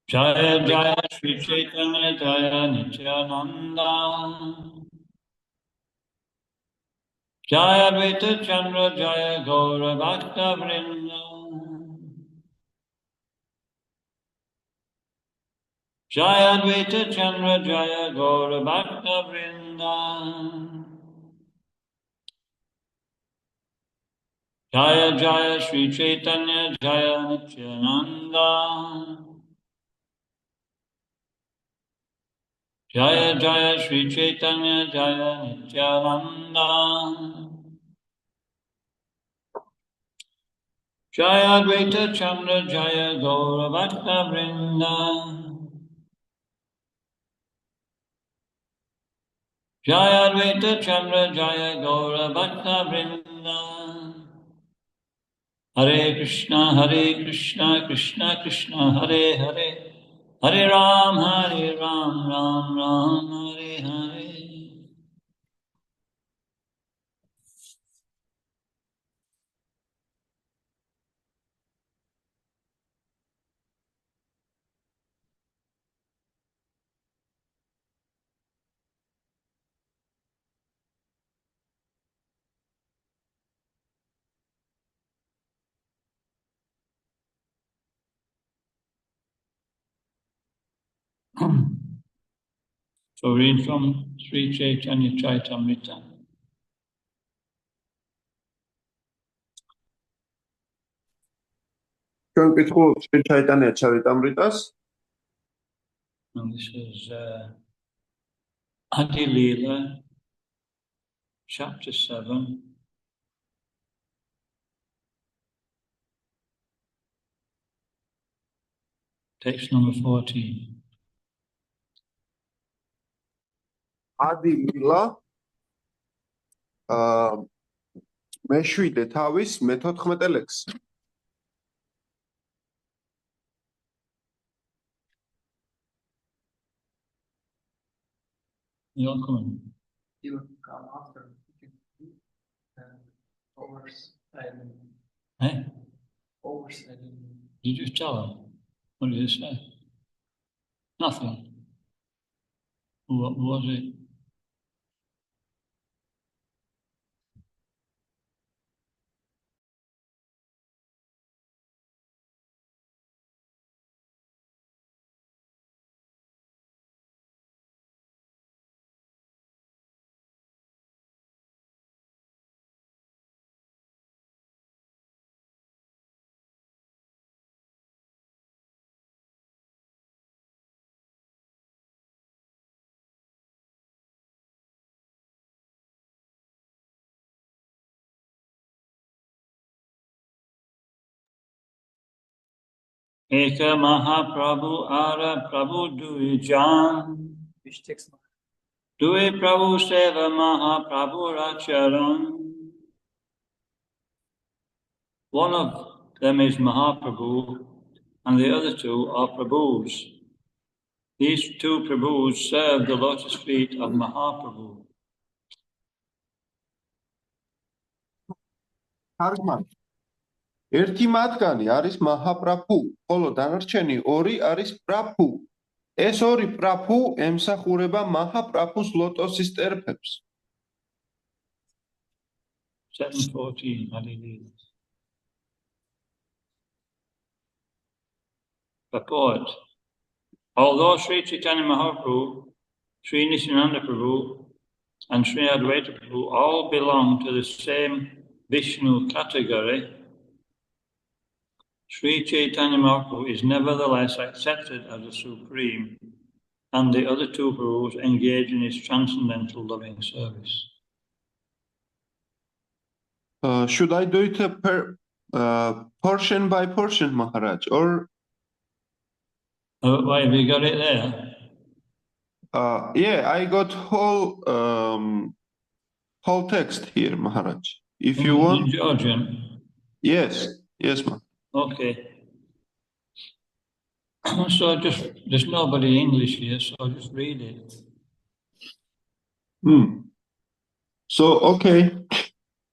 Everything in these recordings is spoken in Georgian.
Jaya Jaya Sri Chaitanya Jaya Nityananda Jaya Advaita Chandra Jaya Gaura Bhakta Vrinda Jaya Advaita Chandra Jaya Gaura Bhakta Vrinda Jaya Jaya Sri Chaitanya Jaya Nityananda Jaya Jaya Sri Chaitanya Jaya Nityananda Jaya Advaita Chandra Jaya Gaura Bhakta Vrinda Jaya Advaita Chandra Jaya Gaura Bhakta Vrinda Hare Krishna Krishna Krishna Hare Hare Hare Ram Ram Ram Hare Hare So read from Sri Chaitanya Charitamrita. And this is Adi Leela, chapter 7. Text number 14. Adi Leela მეშვიდე თავის მე-14 ლექსი. You're coming. You come after. Oversiding. Hey? Oversiding. Did you tell him? What did he say? Nothing. What was it? Eka Mahaprabhu Ara Prabhu Dui Jan. Which takes Dui Prabhu Seva Mahaprabhu Racharan. One of them is Mahaprabhu and the other two are Prabhus. These two Prabhus serve the lotus feet of Mahaprabhu. ერთი მათგანი არის მაჰაპრაბჰუ, ხოლო დანარჩენი ორი არის პრაბჰუ. ეს ორი პრაბჰუ ემსახურება მაჰაპრაბჰუს ლოტოსის ტერფებს. 7:14. Hallelujah. Purport. Although Sri Chaitanya Mahaprabhu, Sri Nityananda Prabhu, and Sri Advaita Prabhu all belong to the same Vishnu category, Sri Chaitanya Mahaprabhu is nevertheless accepted as a supreme, and the other two Prabhus engage in his transcendental loving service. Should I do it portion by portion, Maharaj, or? Why have you got it there? Yeah, I got whole text here, Maharaj. If you want. In Georgian? Yes, ma'am. Okay. So there's nobody English here, so just read it. So, okay.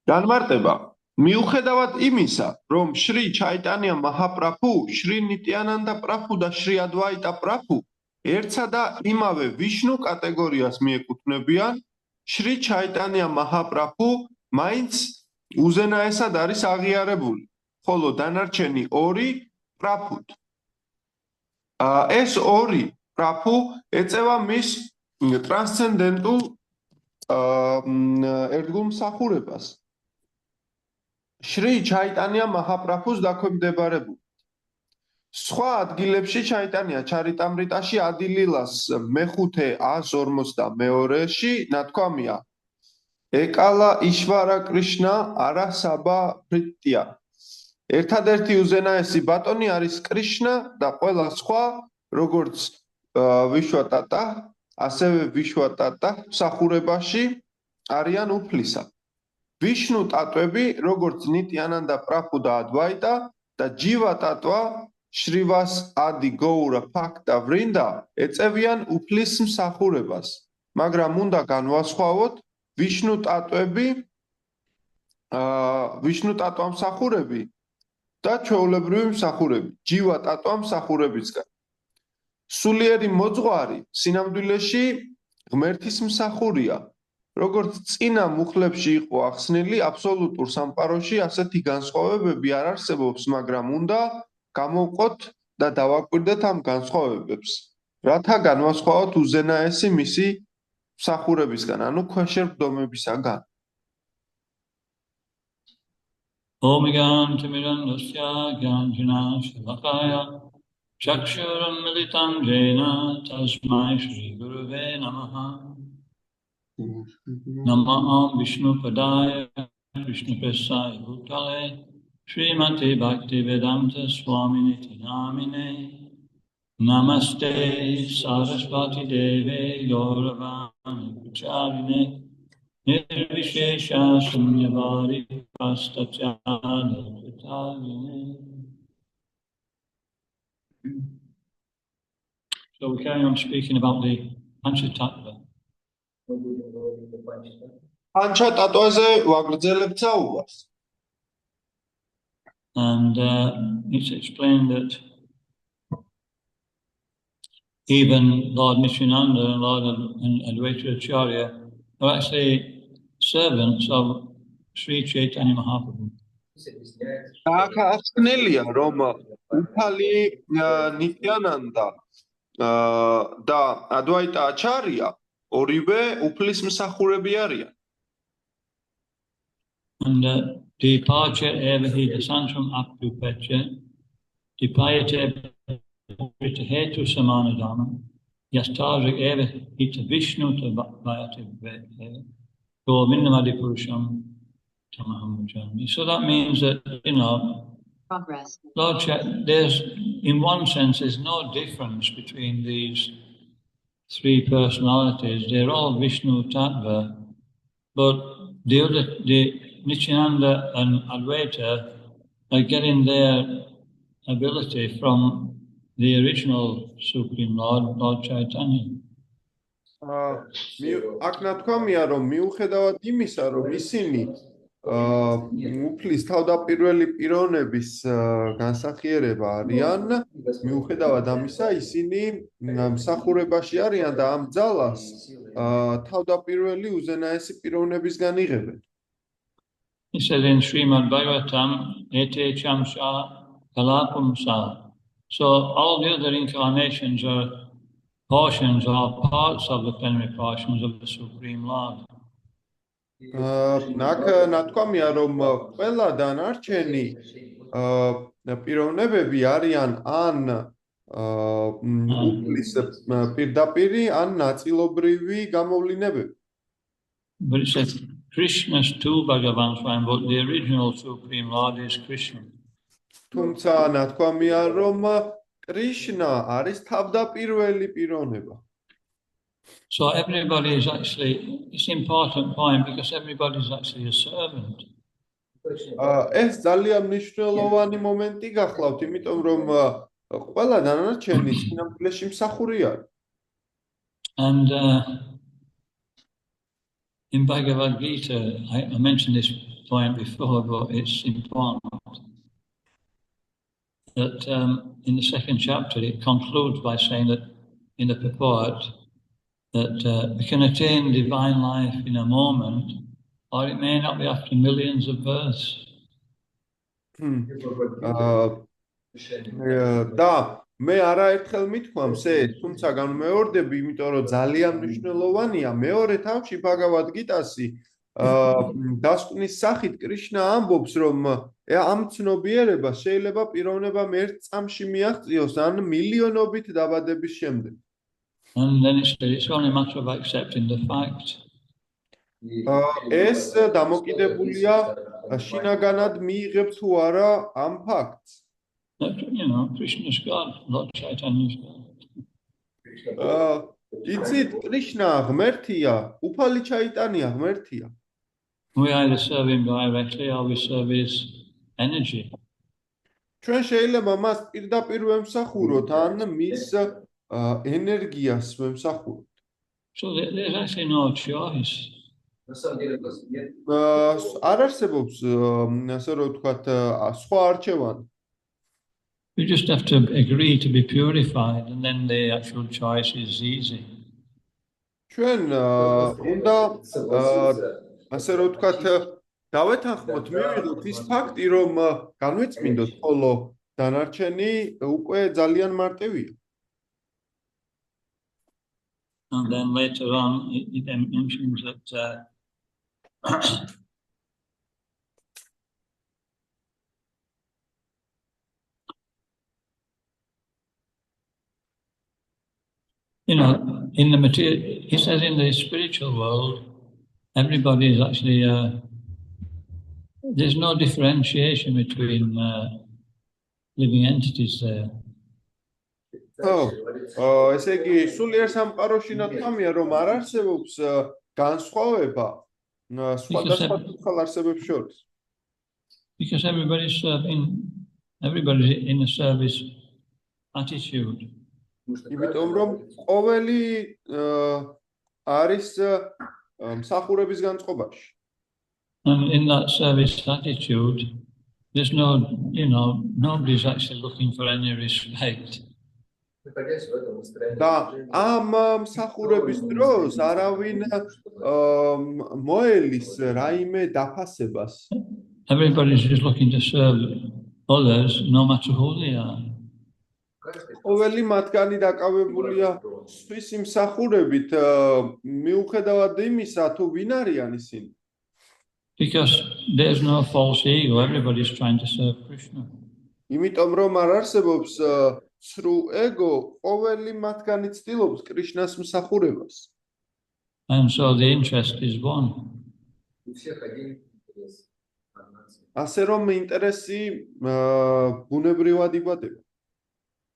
განმარტება. მიუხედავად იმისა, რომ შრი ჩაიტანია მაჰაპრაბჰუ, შრი ნიტიანანდა პრაბჰუ და შრი ადვაიტა პრაბჰუ ერთსა და იმავე ვიშნუ კატეგორიას მიეკუთვნებიან, შრი ჩაიტანია მაჰაპრაბჰუ მაინც უზენაესად არის აღიარებული, ხოლო დანარჩენი ორი პრაბჰუთ. ეს ორი პრაბჰუ ეწევა მის ტრანსცენდენტულ ერთგულ მსახურებას. შრი ჩაიტანია მაჰაპრაბჰუს დაქვემდებარებული. სხვა ადგილებში ჩაიტანია ჩარიტამრიტაში ადილილას მეხუთე 152-ში ნათქვამია ეკალა იშვარა კრიშნა არა საბა ფრიტია. ერთადერთი უზენაესი ბატონი არის კრიშნა და ყველა სხვა როგორც ვიშვატატა, ასევე ვიშვატატა მსახურებაში არიან უფლისა. ვიშნუ ტატვები, როგორც ნიტიანანდა პრაბჰუ და ადვაიტა და ჯივა ტატვა, შრივას ადი გოურა ფაქტა ვრინდა ეწევიან უფლის მსახურებას, მაგრამ უნდა განვასხვაოთ ვიშნუ ტატვა მსახურები და ჩვეულებრივი მსახურები, ჯივა ტატვა მსახურებისგან. სულიერი მოძღვარი სინამდვილეში ღმერთის მსახურია. როგორც წინა მუხლებში იყო ახსნილი, აბსოლუტურ სამყაროში ასეთი განსხვავებები არ არსებობს, მაგრამ უნდა გამოვყოთ და დავაკვირდეთ ამ განსხვავებებს, რათა განვასხვაოთ უზენაესი მისი მსახურებისგან, ანუ ქვეშევრდომებისაგან. Om Gantimirandasya Ganjana Shalakaya Chakshuram Militam Jena Tasmai Shri Guruve Namaha Namah Vishnu Padaya Vishnu Pesaya Bhutale Srimati Bhakti Vedanta Swaminiti Namine Namaste Sarasvati Deve Gauravani Pucharine Nirvishesha Sunyavari Pastachana Pritavine. So we carry on speaking about the Panchatattva. პანჩატატვაზე ვაგრძელებთ საუბარს. And it's explained that even Lord Nityananda and Lord Advaita Acharya are actually servants of Sri Chaitanya Mahaprabhu. აქ ახსნილია, რომ უფალი ნიტიანანდა და ადვაიტა აჩარია ორივე უფლის მსახურები არიან. And Deepacha evahi dasantam aprupacha Deepayate hetu samanadama Yastajak evahi Vishnu tabhayate Govinamadi purusham tamaham bhajami. So that means that, Progress. Lord, there's, in one sense, there's no difference between these three personalities. They're all Vishnu Tattva, but the Nityananda and Advaita are getting their ability from the original Supreme Lord, Lord Chaitanya. აქ ნათქვამია, რომ მიუხედავად იმისა, რომ ისინი უფლის თავდაპირველი პიროვნების განსახიერება არიან, მიუხედავად ამისა, ისინი მსახურებაში არიან და ამ ძალას თავდაპირველი უზენაესი პიროვნებისგან იღებენ. He said in Srimad Bhagavatam, Ete Chamsa Kalapumsa. So all the other incarnations are portions or parts of the plenary portions of the Supreme Lord. აქ ნათქვამია, რომ ყველა დანარჩენი პიროვნებები არიან ან უფლის პირდაპირი, ან ნაწილობრივი გამოვლინებები. But it says Krishna's two Bhagavan Swayam, but the original Supreme Lord is Krishna. თუმცა ნათქვამია, რომ კრიშნა არის თავდაპირველი პიროვნება. So everybody is actually, it's an important point because everybody is actually a servant. ეს ძალიან მნიშვნელოვანი მომენტი გახლავთ, იმიტომ რომ ყველა დანარჩენი სინამდვილეში მსახურია. And in Bhagavad Gita, I mentioned this point before, but it's important that in the second chapter it concludes by saying that in the purport that we can attain divine life in a moment, or it may not be after millions of births. და მე არაერთხელ მithქვამს ეს, თუმცა განმეორდები, იმიტომ რომ ძალიან მნიშვნელოვანია. მეორე თავში ბაგავად გიტასი დასკვნის სახით კრიშნა ამბობს, რომ ამ ცნობიერებას შეიძლება პიროვნებამ ერთ წამში მიაღწიოს ან მილიონობით დაბადების შემდეგ. And then it's only a matter of accepting the fact. ეს დამოკიდებულია შინაგანად მიიღებ თუ არა ამ ფაქტს. Krishna's God, Lord Chaitanya's God. იცით, კრიშნა ღმერთია, უფალი ჩაიტანია ღმერთია. We either serve him directly or we serve his energy. ჩვენ შეიძლება მას პირდაპირ ვემსახუროთ, ან მის ენერგიას ვემსახუროთ. So there's actually no choice. არ არსებობს, ასე რომ ვთქვათ, სხვა არჩევანი. We just have to agree to be purified, and then the actual choice is easy. ჩვენ უნდა ასე რომ ვთქვათ, დავეთანხმოთ, მივიღოთ ის ფაქტი, რომ განვეწმინდოთ, ხოლო დანარჩენი უკვე ძალიან მარტივია. And then later on, it mentions that in the material, he says in the spiritual world, everybody is actually, there's no differentiation between living entities there. ესე იგი, სულიერ სამყაროში ნათქვამია, რომ არ არსებობს განსხვავება სხვადასხვა თვალ არსებებს შორის. Because everybody's in a service attitude. იმიტომ რომ ყოველი არის მსახურების განწყობაში. And in that service attitude, there's nobody's actually looking for any respect. და ამ მსახურების დროს არავინ მოელის რაიმე დაფასებას. Everybody's just looking to serve others, no matter who they are. ყოველი მათგანი დაკავებულია სხვის მსახურებით, მიუხედავად იმისა, თუ ვინ არიან ისინი. Because there's no false ego, everybody's trying to serve Krishna. იმიტომ რომ არ არსებობს სრულ ეგო, ყოველი მათგანი ცდილობს კრიშნას მსახურებას. And so the interest is one. ასე რომ ინტერესი ბუნებრივად იბადება.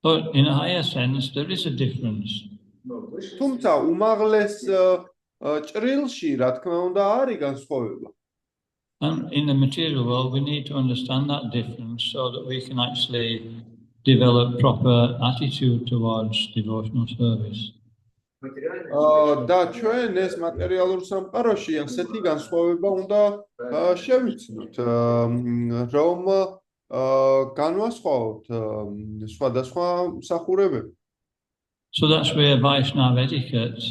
But in a higher sense, there is a difference. თუმცა უმაღლეს ჭრილში, რა თქმა უნდა, არის განსხვავება. And in the material world, we need to understand that difference so that we can actually develop proper attitude towards devotional service. და ჩვენ ეს მატერიალურ სამყაროში ასეთი განსხვავება უნდა შევიცნოთ, რომ განვასხვაოთ სხვადასხვა მსახურებები. So that's where Vaishnava etiquette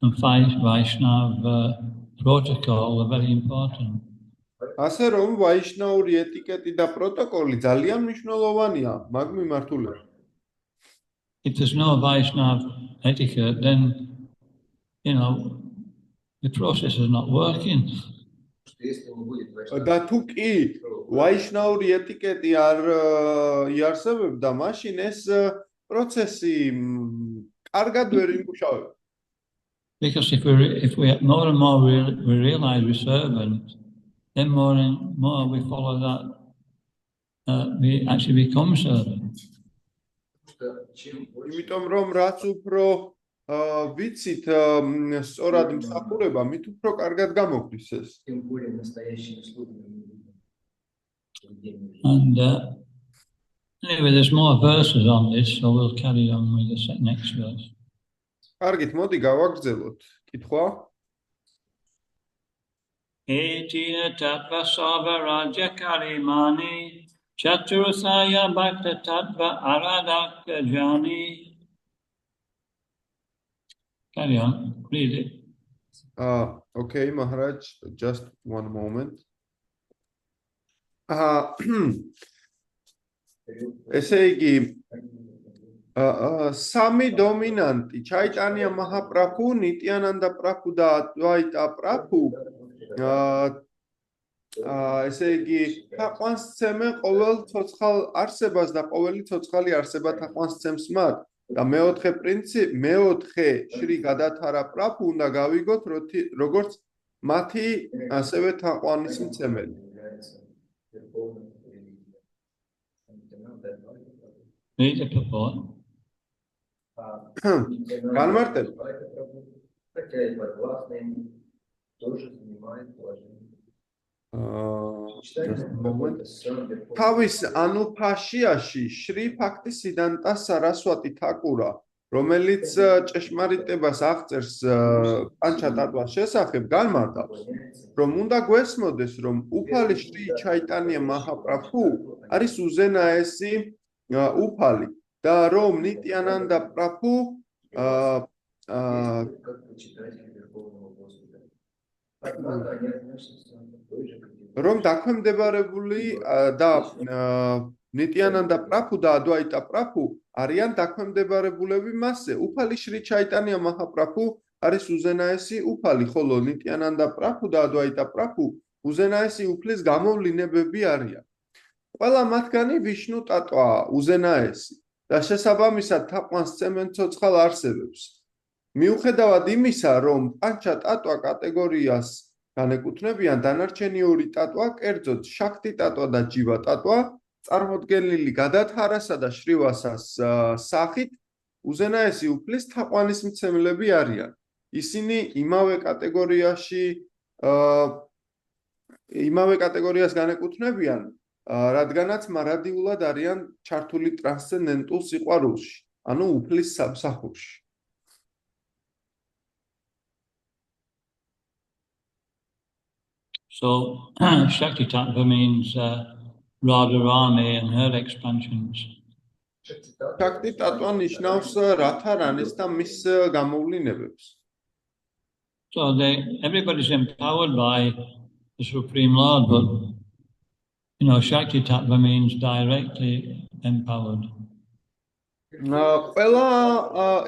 and Vaishnava protocol are very important. ასე რომ ვაიშნაური ეტიკეტი და პროტოკოლი ძალიან მნიშვნელოვანია მაგ მიმართულებით. If there's no Vaishnava etiquette, then the process is not working. და თუ კი ვაიშნაური ეტიკეტი არ იარსებებდა, მაშინ ეს პროცესი კარგად ვერ იმუშავება. Because if we more and more we realize we're servants, then more and more we follow that, we actually become servants. იმიტომ რომ რაც უფრო ვიცით სწორად მსახურება, მით უფრო კარგად გამოგვდის ეს. And anyway, there's more verses on this, so we'll carry on with the next verse. კარგით, მოდი გავაგრძელოთ. კითხვა? Etina tattva sarva rajya karimani chaturasaya bhakta tattva aradhaka jani. Carry on, read it. Okay, Maharaj, just one moment. ესე იგი სამი დომინანტი ჩაიტანია მაჰაპრაბჰუ, ნიტიანანდა პრაბჰუ და ადვაიტა პრაბჰუ ესე იგი თაყვანს სცემენ ყოველ ცოცხალ არსებას და ყოველი ცოცხალი არსება თაყვანს სცემს მათ და მეოთხე შრი გადათარა პრაბჰუ უნდა გავიგოთ როგორც მათი ასევე თაყვანის მცემელი. Read the purport. Განმარტებ. თავის ანუფაშიაში შრი ფაქტი სიდანტა სარასვატი თაკურა, რომელიც ჭეშმარიტებას აღწერს პანჩა ტატვას შესახებ, განმარტავს, რომ უნდა გვესმოდეს, რომ უფალი შრი ჩაიტანია მაჰაპრაბჰუ არის უზენაესი უფალი და რომ ნიტიანანდა პრაბჰუ რომ დაქვემდებარებული და ნიტიანანდა პრაბჰუ და ადვაიტა პრაბჰუ არიან დაქვემდებარებულები მასზე. უფალი შრი ჩაიტანია მაჰაპრაბჰუ არის უზენაესი უფალი, ხოლო ნიტიანანდა პრაბჰუ და ადვაიტა პრაბჰუ უზენაესი უფლის გამოვლინებები არიან. ყველა მათგანი ვიშნუ ტატვაა, უზენაესი და შესაბამისად თაყვანს სცემენ ცოცხალ არსებებს. მიუხედავად იმისა, რომ პანჩა ტატვა კატეგორიას განეკუთვნებიან, დანარჩენი ორი ტატვა, კერძოდ შაქტი ტატვა და ჯივა ტატვა, წარმოდგენილი გადათარასა და შრივასას სახით უზენაესი უფლის თაყვანის მცემლები არიან. ისინი იმავე კატეგორიას განეკუთვნებიან, რადგანაც მარადიულად არიან ჩართული ტრანსცენდენტულ სიყვარულში, ანუ უფლის სამსახურში. So, Shakti Tattva means Radharani and her expansions. Shakti Tattva ნიშნავს რათარანის და მის გამოვლინებებს. So, everybody's empowered by the Supreme Lord, but Shakti Tattva means directly empowered. ყველა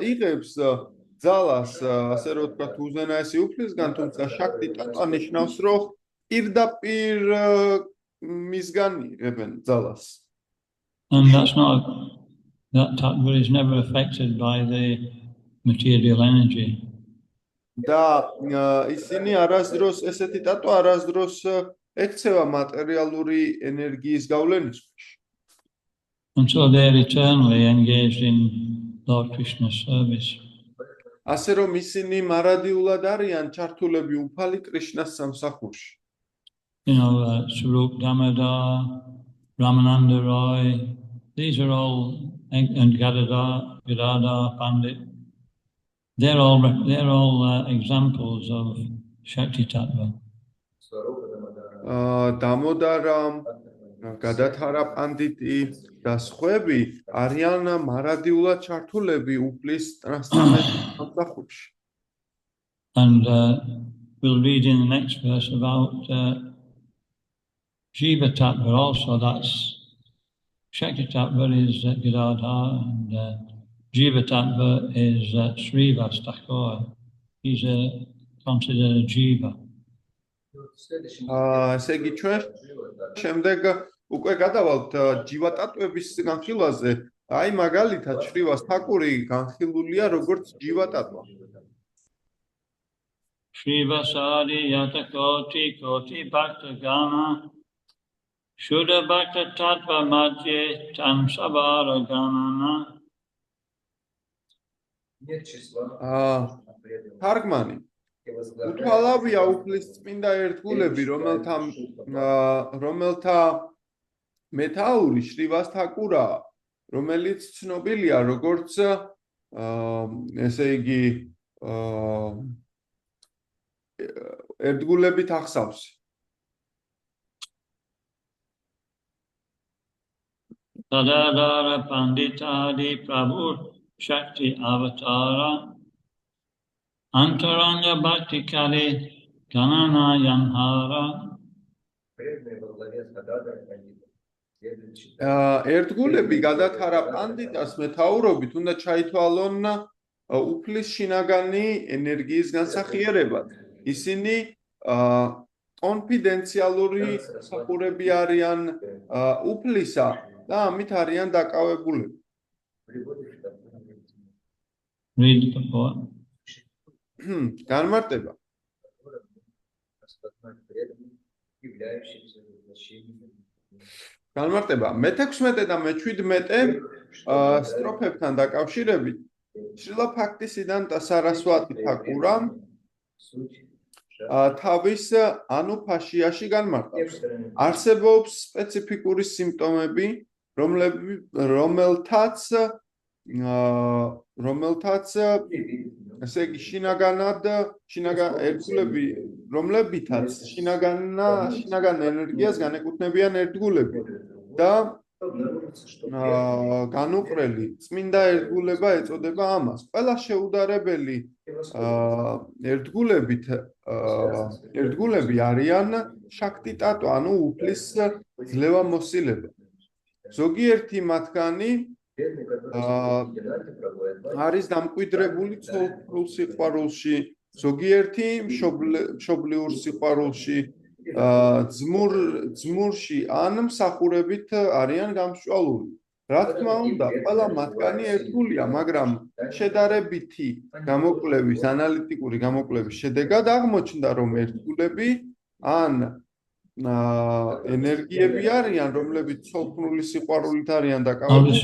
იღებს ძალას, ასე რომ ვთქვათ, უზენაესი უფლისგან, თუმცა შაქტი ტატვა ნიშნავს, რომ პირდაპირ მისგან იღებენ ძალას. And that tattva is never affected by the material energy. და ისინი არასდროს ესეთი ტატვა არასდროს ექცევა მატერიალური ენერგიის გავლენის ქვეშ. And so they're eternally engaged in Lord Krishna's service. ასე რომ ისინი მარადიულად არიან ჩართულები უფალი კრიშნას სამსახურში. Swarup Damodar, Ramananda Roy, these are all, and Gadadhar Pandit, they're all examples of Shakti Tattva. Damodara, Gadadhara Panditi და სხვები არიან მარადიულად ჩართულები უფლის ტრანსცენდენტულ სამსახურში. And we'll read in the next verse about Jiva Tattva also. That's Shakti Tattva is Gadadhar, and Jiva Tattva is Srivas Thakur. He's considered a Jiva. ესე იგი ჩვენ შემდეგ უკვე გადავალთ ჯივა ტატვების განხილვაზე. აი მაგალითად შრივას თაკური განხილულია როგორც ჯივა ტატვა. Shrivasadi yata koti bhakta gana Shuddha bhakta tattva madhye tam sabara ganana. თარგმანი უთვალავია უფლის წმინდა ერთგულები, რომელთა მეთაური შრივას თაკურაა, რომელიც ცნობილია როგორც ესე იგი ერთგულებით ახსავსი. Tadadara Panditadi Prabhu Shakti Avatara Antaranga Bhakti Kali Ganana Yanhara. ერთგულები გადათარა პანდიტას მეთაურობით უნდა ჩაითვალონ უფლის შინაგანი ენერგიის განსახიერებად. ისინი კონფიდენციალური მსახურები არიან უფლისა და ამით არიან დაკავებულები. Read the purport. განმარტება. განმარტება. მე-16 და მე-17 სტროფებთან დაკავშირებით შრილა ფაქტისიდანტა სარასვატი თაკურა თავის ანუფაშიაში განმარტავს. არსებობს სპეციფიკური სიმპტომები, რომელთაც ესე იგი ერთგულები, რომლებითაც შინაგან ენერგიას განეკუთვნებიან ერთგულები და განუყრელი წმინდა ერთგულება ეწოდება ამას. ყველა შეუდარებელი ერთგულები არიან შაქტი ტატვა, ანუ უფლის ძლევამოსილება. ზოგიერთი მათგანი არის დამკვიდრებული ცოლ სიყვარულში, ზოგიერთი მშობლიურ სიყვარულში, ძმურში ან მსახურებით არიან გამსჭვალული. რა თქმა უნდა, ყველა მათგანი ერთგულია, მაგრამ შედარებითი გამოკვლევის, ანალიტიკური გამოკვლევის შედეგად აღმოჩნდა, რომ ერთგულები ან ენერგიები არიან, რომლებიც ცოლქმრული სიყვარულით არიან დაკავებული.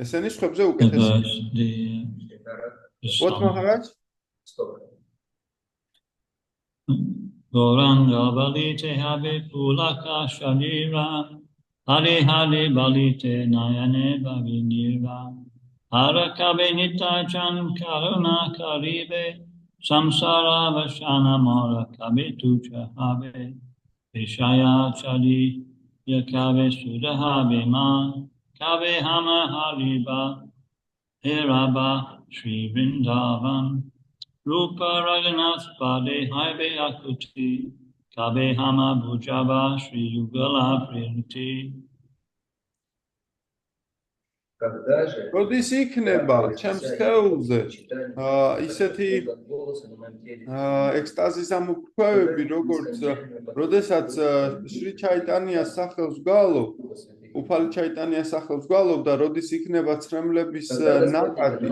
ესენი სხვებზე უკეთესია. What Maharaj? Goranga balite habe pulaka sharira Hari hari balite nayane bhavinirva Harakabe nitachan karuna karibe Samsara vashana mora kabe tucha habe Vishaya chali yakabe sudahabe ma Kabe hama hariba Heraba Shri Vrindavan Rupa Raghunath Pade Haibe Akuti Kabe Hama Bhujaba Shri Yugala Printi. როდის იქნება ჩემს ხეულზე ისეთი ექსტაზის ამოფრქვევები, როგორც როდესაც შრი ჩაიტანიას სახელს ვგალობ, უფალი ჩაიტანიას სახელს ვგალობ და როდის იქნება ცრემლების ნაკადი,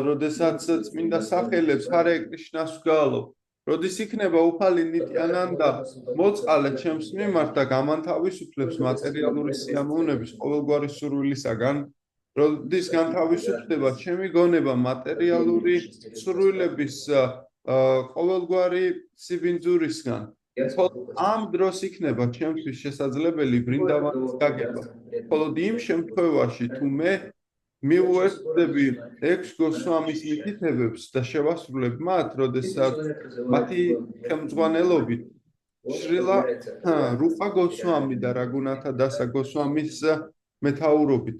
როდესაც წმინდა სახელებს ჰარე კრიშნას ვგალობ, როდის იქნება უფალი ნიტიანანდა მოწყალე ჩემს მიმართ და გამანთავისუფლებს მატერიალური სიამოვნების ყოველგვარი სურვილისაგან, როდის განთავისუფლდება ჩემი გონება მატერიალური სურვილების ყოველგვარი სიბინძურისგან, ამ დროს იქნება ჩემთვის შესაძლებელი ბრინდავანის გაგება. მხოლოდ იმ შემთხვევაში, თუ მე მივუერთდები 6 გოსვამის მითითებებს და შევასრულებ მათ, როდესაც მათი ხელმძღვანელობით შრილა რუპა გოსვამი და რაგუნათა დასა გოსვამის მეთაურობით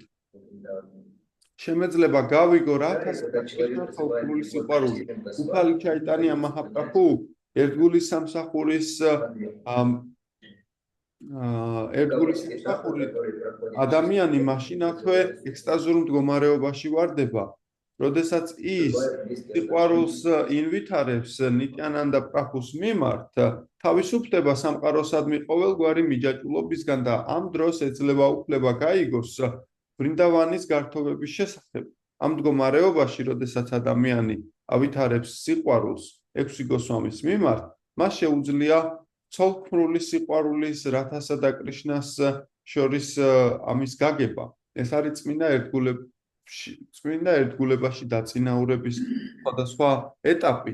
შემეძლება გავიგო რათა საკრისნული სიყვარული. უფალი ჩაიტანია მაჰაპრაბჰუ ერთგული სამსახურის ადამიანი მაშინათვე ექსტაზურ მდგომარეობაში ვარდება, როდესაც ის სიყვარულს ინვითარებს ნიტიანანდა პრაბჰუს მიმართ, თავისუფლდება სამყაროსადმი ყოველგვარი მიჯაჭვულობისგან და ამ დროს ეძლევა უფლება გაიგოს ბრინდავანის გართობების შესახებ. ამ მდგომარეობაში, როდესაც ადამიანი ავითარებს სიყვარულს 6 გოსვამის მიმართ, მას შეუძლია ცოლქმრული სიყვარულის რათასა და კრიშნას შორის ამის გაგება. ეს არის წმინდა ერთგულებაში დაწინაურების სხვადასხვა ეტაპი.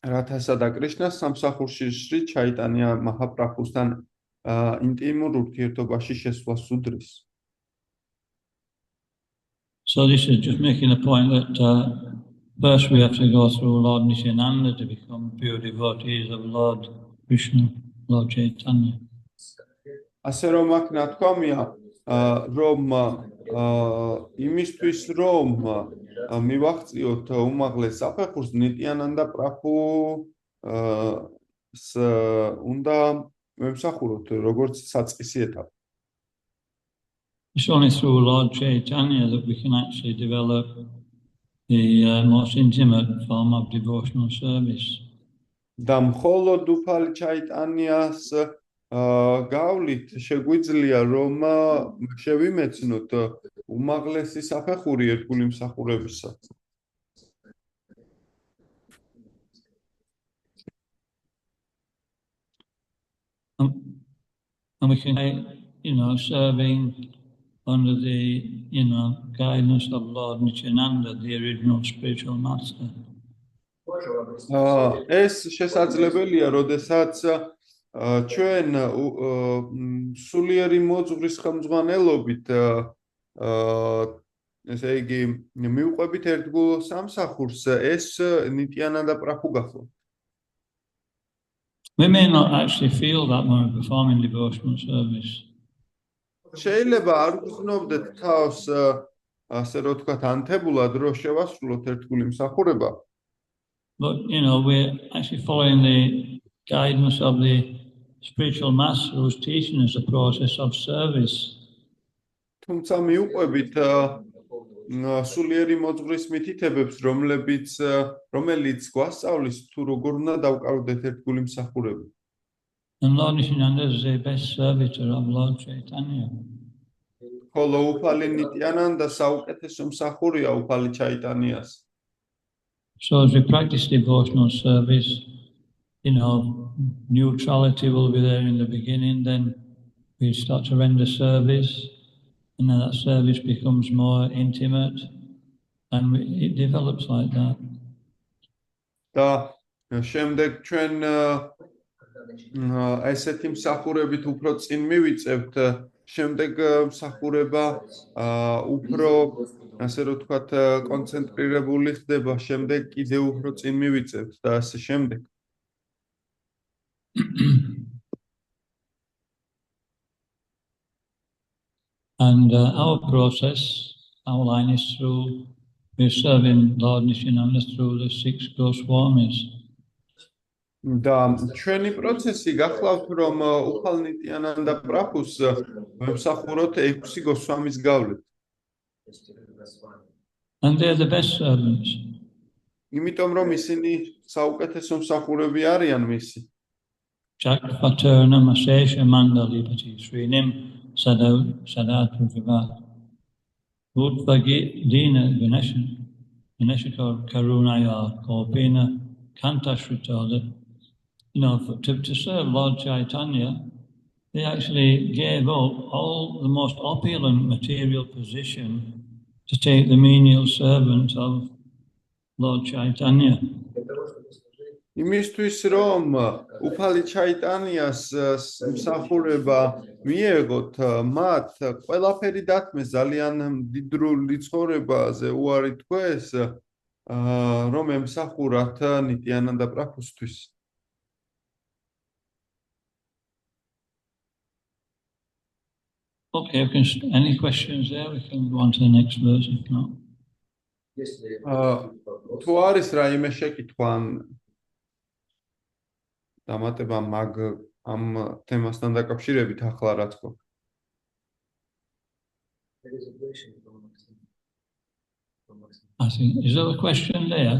რათასა და კრიშნას სამსახურში შრი ჩაიტანია მაჰაპრაბჰუსთან ინტიმურ ურთიერთობაში შესვლას უდრის. So this is just making a point that First, we have to go through Lord Nityananda to become pure devotees of Lord Krishna, Lord Chaitanya. ასე რომ აქ ნათქვამია, რომ იმისთვის რომ მივახციოთ უმაღლეს საფეხურს ნიტიანანდა პრაბჰუს უნდა ვემსახუროთ როგორც საწყისი ეტაპი. It's only through Lord Chaitanya that we can actually develop the most intimate form of devotional service. და მხოლოდ უფალი ჩაიტანიას გავლით შეგვიძლია რომ შევიმეცნოთ უმაღლესი საფეხური ერთგული მსახურებისა. And we can, serving under the, guidance of Lord Nityananda, the original spiritual master. ეს შესაძლებელია, როდესაც ჩვენ სულიერი მოძღვრის ხელმძღვანელობით ესე იგი მივყვებით ერთგულ სამსახურს, ეს ნიტიანანდა პრაბჰუ გახლავთ. We may not actually feel that when we're performing devotional service. შეიძლება არ გრძნობდეთ თავს ასე რომ ვთქვათ ანთებულად რომ შევასრულოთ ერთგული მსახურება. But we're actually following the guidance of the spiritual master who's teaching us the process of service. თუმცა მივყვებით სულიერი მოძღვრის მითითებებს, რომელიც გვასწავლის თუ როგორ უნდა დავკარგდეთ ერთგული მსახურება. And Lord Nityananda is the best servitor of Lord Chaitanya. ხოლო უფალი ნიტიანანდა საუკეთესო მსახურია უფალი ჩაიტანიას. So as we practice devotional service, neutrality will be there in the beginning, then we start to render service, and then that service becomes more intimate, and it develops like that. და შემდეგ ჩვენ ესეთი მსახურებით უფრო წინ მივიწევთ, შემდეგ მსახურება უფრო ასე რომ ვთქვათ კონცენტრირებული ხდება, შემდეგ კიდევ უფრო წინ მივიწევთ და ასე შემდეგ. And our process, our line is through, we're serving Lord Nityananda through the 6 Goswamis. და ჩვენი პროცესი გახლავთ რომ უფალ ნიტიანანდა პრაბჰუს ვემსახუროთ 6 გოსვამის გავლით. And they're the best servants. იმიტომ რომ ისინი საუკეთესო მსახურები არიან მისი. Chakvaturnam Asesha Mandalipati Srinim Sadatu Vivat Utvagi Dina Vineshikar Karunaya Kopina Kantashritala. To serve Lord Chaitanya, they actually gave up all the most opulent material position to take the menial servant of Lord Chaitanya. იმისთვის რომ უფალი ჩაიტანიას მსახურება მიეღოთ, მათ ყველაფერი დათმეს, ძალიან მდიდრული ცხოვრებაზე უარი თქვეს, რომ ემსახურათ ნიტიანანდა პრაბჰუსთვის. Okay, any questions there? We can go on to the next verse if not. თუ არის რაიმე შეკითხვა დამატება მაგ ამ თემასთან დაკავშირებით ახლა რაც გქონდა. I think, is there a question there?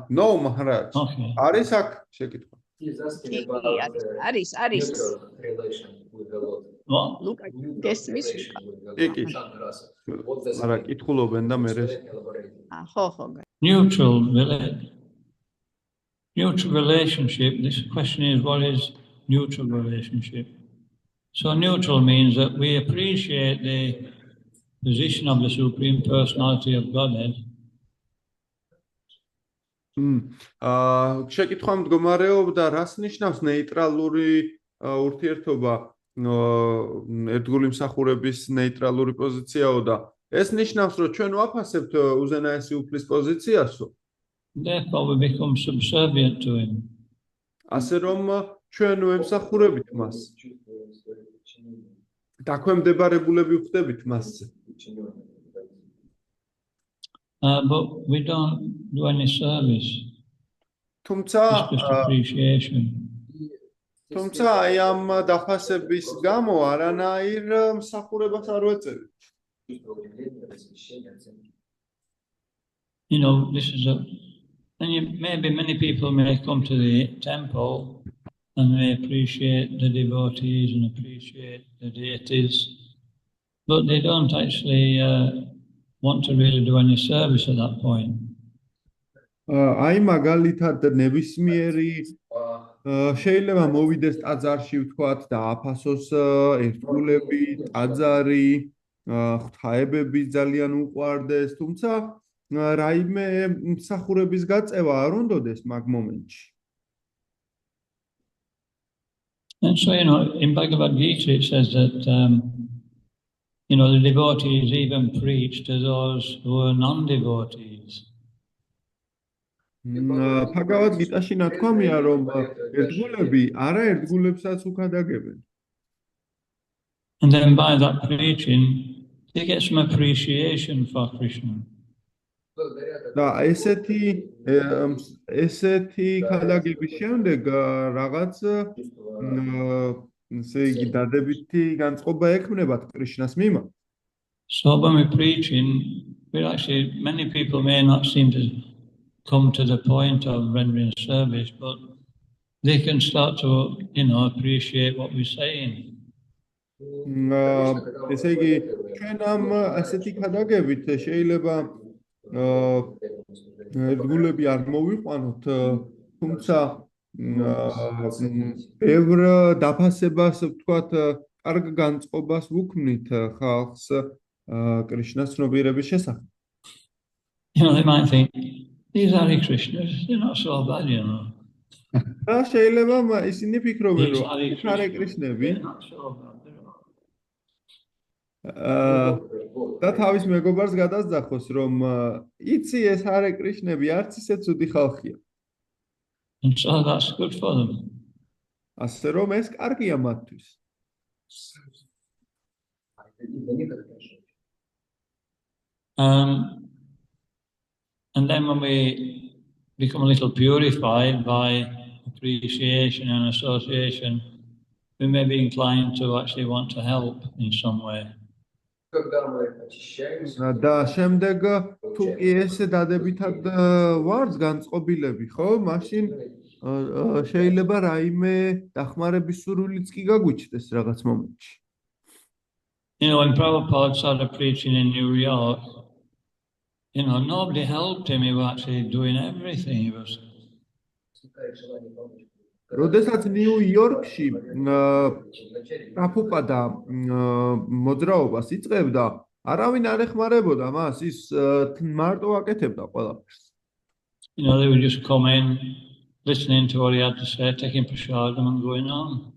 No, Maharaj. Okay. არის აქ შეკითხვა? He's asking about Aris. relation with the Lord. What? Look, guess this. არა, კითხულობენ და მე ხო. Neutral relationship. This question is, what is neutral relationship? So neutral means that we appreciate the position of the Supreme Personality of Godhead. შეკითხვა მდგომარეობდა, რას ნიშნავს ნეიტრალური ურთიერთობა, ერთგული მსახურების ნეიტრალური პოზიციაო და ეს ნიშნავს, რომ ჩვენ ვაფასებთ უზენაესი უფლის პოზიციასო, therefore we become subservient to him. ასე რომ ჩვენ ვემსახურებით მას. დაქვემდებარებულები ვხდებით მასზე. But we don't do any service, თუმცა it's just appreciation. თუმცა აი ამ დაფასების გამო არანაირ მსახურებას არ ვეწევით. You know, this is maybe many people may come to the temple and they appreciate the devotees and appreciate the deities, but they don't actually want to really do any service at that point. აი მაგალითად ნებისმიერი შეიძლება მოვიდეს ტაძარში ვთქვათ და აფასოს ერთგულები, ტაძარი, ღვთაებები ძალიან უყვარდეს, თუმცა რაიმე მსახურების გაწევა არ უნდოდეს მაგ მომენტში. And so, you know, in Bhagavad Gita it says that, you know, the devotees even preach to those who are non-devotees. Bhagavad Gita-ში ნათქვამია, რომ ერთგულები არა ერთგულებსაც უქადაგებენ. And then by that preaching, they get some appreciation for Krishna. და ესეთი ქადაგების შემდეგ რაღაც ესე იგი დადებითი განწყობა ექმნებათ კრიშნას მიმართ. So when we're preaching, many people may not seem to come to the point of rendering service, but they can start to, you know, appreciate what we're saying. ესე იგი ჩვენ ამ ასეთი ქადაგებით შეიძლება ერთგულები არ მოვიყვანოთ, თუმცა ბევრ დაფასებას ვთქვათ, კარგ განწყობას ვუქმნით ხალხს კრიშნას ცნობიერების შესახებ. You know, they might think, these Hare Krishnas, they're not so bad, you know. და შეიძლება ისინი ფიქრობენ, რომ Hare Krishna-ები they're not so bad. და თავის მეგობარს გადასძახოს, რომ იცი ეს Hare Krishna-ები არც ისე ცუდი ხალხია. And so that's good for them. ასე რომ ეს კარგია მათთვის. And then when we become a little purified by appreciation and association, we may be inclined to actually want to help in some way. და შემდეგ თუ კი ესე დადებითად ვართ განწყობილები, ხო? მაშინ შეიძლება რაიმე დახმარების სურვილიც კი გაგვიჩნდეს რაღაც მომენტში. You know, when Prabhupada started preaching in New York, you know, nobody helped him. He was actually doing everything. He was. როდესაც ნიუ-იორკში პრაბჰუპადა მოძრაობას იწყებდა, არავინ არ ეხმარებოდა მას, ის მარტო აკეთებდა ყველაფერს. You know, they would just come in, listening to what he had to say, taking prasadam and going on.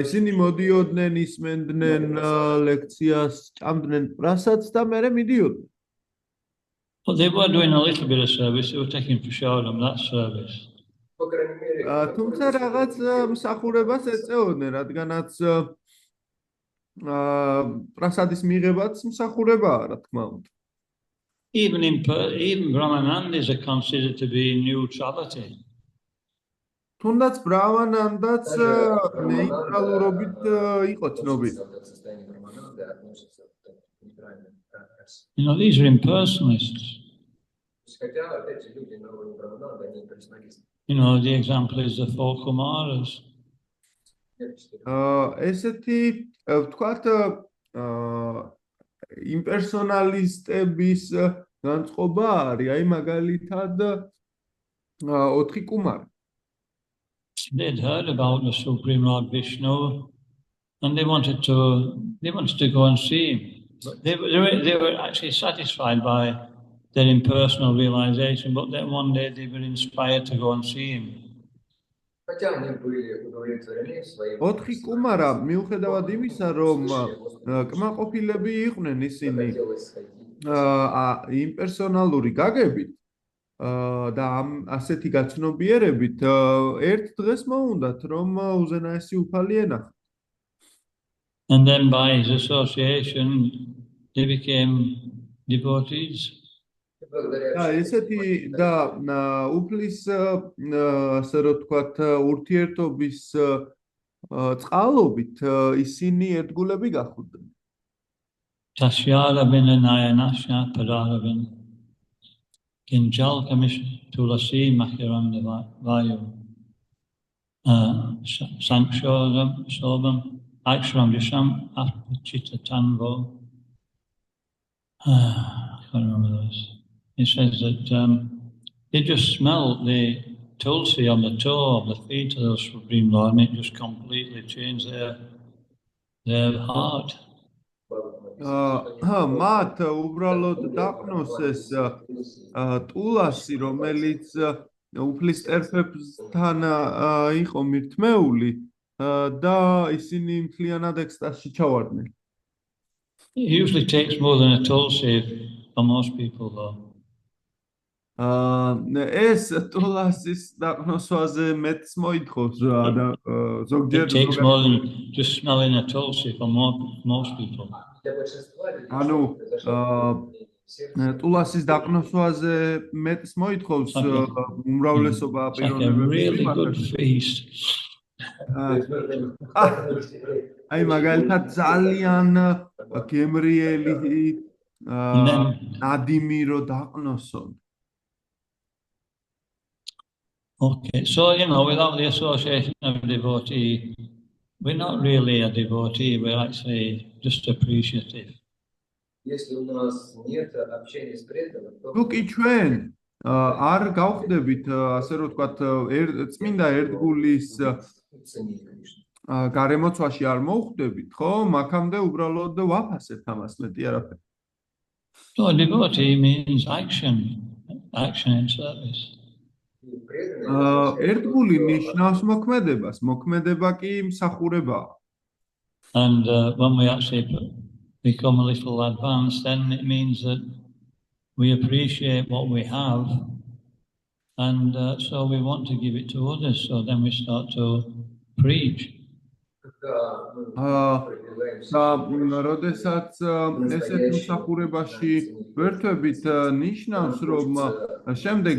ისინი მოდიოდნენ, ისმენდნენ ლექციას, ჭამდნენ პრასადს და მერე მიდიოდნენ. But they were doing a little bit of service. They were taking prasadam, that's service. თუმცა რაღაც მსახურებას ეწეოდნენ, რადგანაც პრასადის მიღებაც მსახურებაა, რა თქმა უნდა. Even Brahmanandis are considered to be neutrality. თუნდაც ბრაჰმანანდაც ნეიტრალურობით იყო ცნობილი. You know, these are impersonalists. You know, the example is the four Kumaras. ესეთი ვთქვათ იმპერსონალისტების განწყობა არის, აი მაგალითად 4 კუმარი. They'd heard about the Supreme Lord Vishnu and they wanted to go and see him. But they were actually satisfied by their impersonal realization, but then one day they were inspired to go and see him. Хотя они были удовлетворены своим... 4 კუმარა მიუხედავად იმისა, რომ კმაყოფილები იყვნენ ისინი Хотелось сходить. იმპერსონალური გაგებით და ასეთი გაცნობიერებით ერთ დღეს მოუნდათ, რომ უზენაესი უფალი ენახათ. And then by his association, they became devotees. და ესეთი და უფლის ასე რომ ვთქვათ ურთიერთობის წყალობით ისინი ერთგულები გახდნენ. Tasyaravina nayanasya padarabin kinjal kamish tulasi mahiram vayu sankshodam sobam akshram yasham apachita tanvo. I can't remember those. It says that they just smell the tulsi on the toe of the feet of the Supreme Lord, and it just completely changed their heart. მათ უბრალოდ დაყნოსეს ტულასი, რომელიც უფლის ტერფებთან იყო მირთმეული და ისინი მთლიანად ექსტაზში ჩავარდნენ. It usually takes more than a tulsi for most people, though. ეს ტულასის დაყნოსვაზე მეტს მოითხოვს და ზოგჯერ It takes more than just smelling a tulsi for most people. Для большинства людей... ანუ ტულასის დაყნოსვაზე მეტს მოითხოვს უმრავლესობა It's like a really good პიროვნებების. feast. აი მაგალითად ძალიან გემრიელი ნადიმი რო დაყნოსონ. Okay, so without the association of a devotee, we're not really a devotee, we're actually just appreciative. Если у нас нет общения с преданным, то... თუ კი ჩვენ არ გავხდებით, ასე რომ ვთქვათ, წმინდა ერთგულის გარემოცვაში არ მოვხვდებით, ხო? მაქამდე უბრალოდ ვაფასებთ ამას, მეტი არაფერი. So a devotee means action in service. ერთგული ნიშნავს მოქმედებას, მოქმედება კი მსახურებაა. And when we actually become a little advanced, then it means that we appreciate what we have, and so we want to give it to others, so then we start to preach. როდესაც ესეთ მსახურებაში ვერთვებით, ნიშნავს, რომ შემდეგ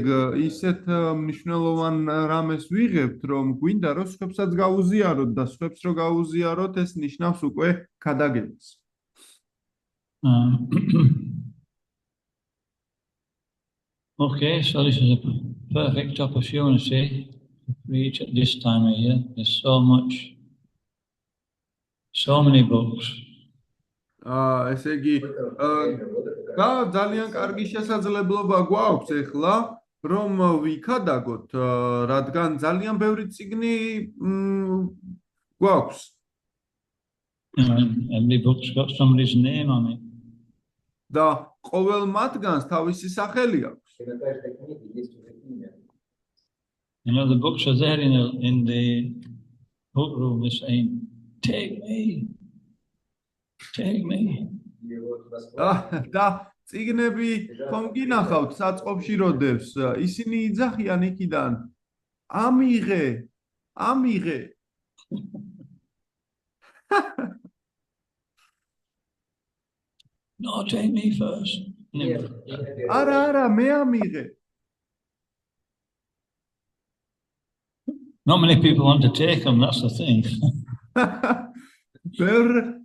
ისეთ მნიშვნელოვან რამეს ვიღებთ, რომ გვინდა რომ სხვებსაც გაუზიაროთ და სხვებს რო გაუზიაროთ, ეს ნიშნავს უკვე ქადაგებას. Okay, so this is a perfect opportunity to preach at this time of year. There's so many books. ესე იგი, ძალიან კარგი შესაძლებლობა გვაქვს ეხლა, რომ ვიქადაგოთ, რადგან ძალიან ბევრი წიგნი გვაქვს. Every book's got somebody's name on it. და ყოველ მათგანს თავისი სახელი აქვს. На каждой книге есть уже имя. The books are there in the book room. They're saying, "Take me, take me." და წიგნები ხომ გინახავთ საწყობში როდევს, ისინი იძახიან იქიდან, ამიღე. No, take me first. არა, მე ამიღე. Not many people want to take them, that's the thing.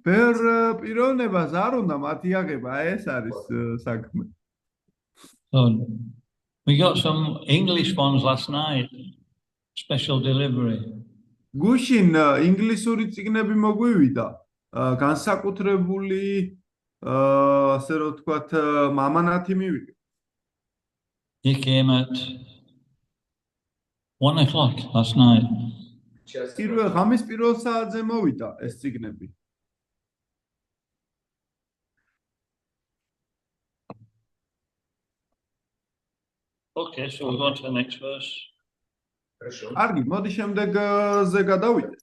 ბევრ პიროვნებას არ უნდა მათი აღება, ეს არის საქმე. So we got some English ones last night, special delivery. გუშინ ინგლისური წიგნები მოგვივიდა, განსაკუთრებული ასე რომ ვთქვათ, მამანათი მივიდა. He came at 1 o'clock last night. ღამის პირველ საათზე მოვიდა ეს წიგნები. Okay, so we'll go on to the next verse. Хорошо. კარგი, მოდი შემდეგზე გადავიდეთ.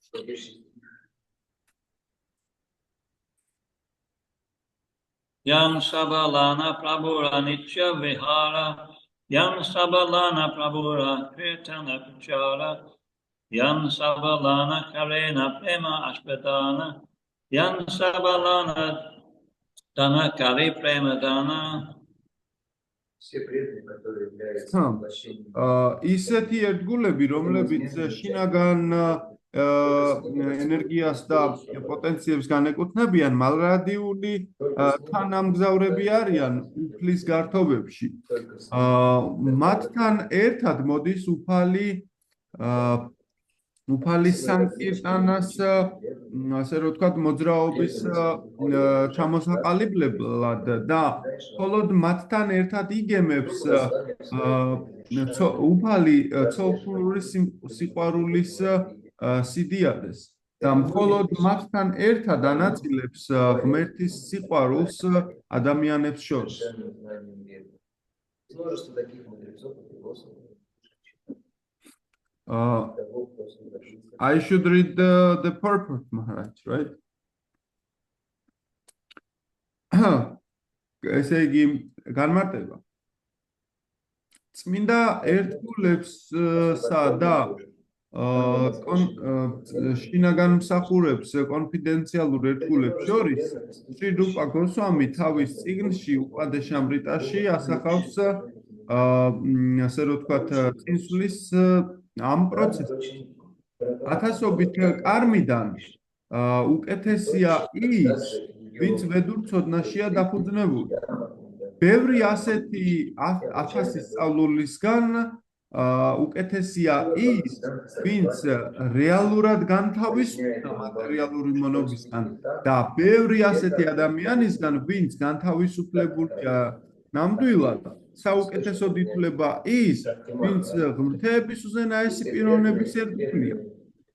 Yan Sabalana Prabhura Nitya Vihara, Yan Sabalana Prabhura Kirtana Puchara, Yan Sabalana Karena Prema Ashpatana, Yan Sabalana Dana Kari Prema Dana. Все преданные, которые являются Хм. воплощением. ისეთი ერთგულები, რომლებიც შინაგან ენერგიას და პოტენციებს განეკუთვნებიან, მალრადიული თანამგზავრები არიან უფლის გართობებში. Только с მათთან ერთად მოდის უფალი სანკირტანას, ასე რომ ვთქვათ, მოძრაობის ჩამოსაყალიბებლად და მხოლოდ მათთან ერთად იგემებს უფალი ცოლქმრული სიყვარულის სიდიადეს და მხოლოდ მათთან ერთად ანაწილებს ღმერთის სიყვარულს ადამიანებს შორის. совершенным знанием веры. Множество таких мудрецов и философов. Того, кто согласится. I should read the purport, Maharaj, right? ესე იგი, განმარტება. წმინდა ერთგულებსა და შინაგან მსახურებს კონფიდენციალურ ერთგულებს შორის შრი რუპა გოსვამი თავის წიგნში უპადეშამრიტაში ასახავს ასე რომ ვთქვათ წინსვლის ამ პროცესს. ათასობით კარმიდან უკეთესია ის, ვინც ვედურ ცოდნაშია დაფუძნებული. ბევრი ასეთი 1000 სწავლულისგან უკეთესია ის, ვინც რეალურად განთავისუფლდა მატერიალური მონობისგან და ბევრი ასეთი ადამიანისგან, ვინც განთავისუფლებულია ნამდვილად, საუკეთესოდ ითვლება ის, ვინც ღმრთების უზენაესი პიროვნების ერთგულია.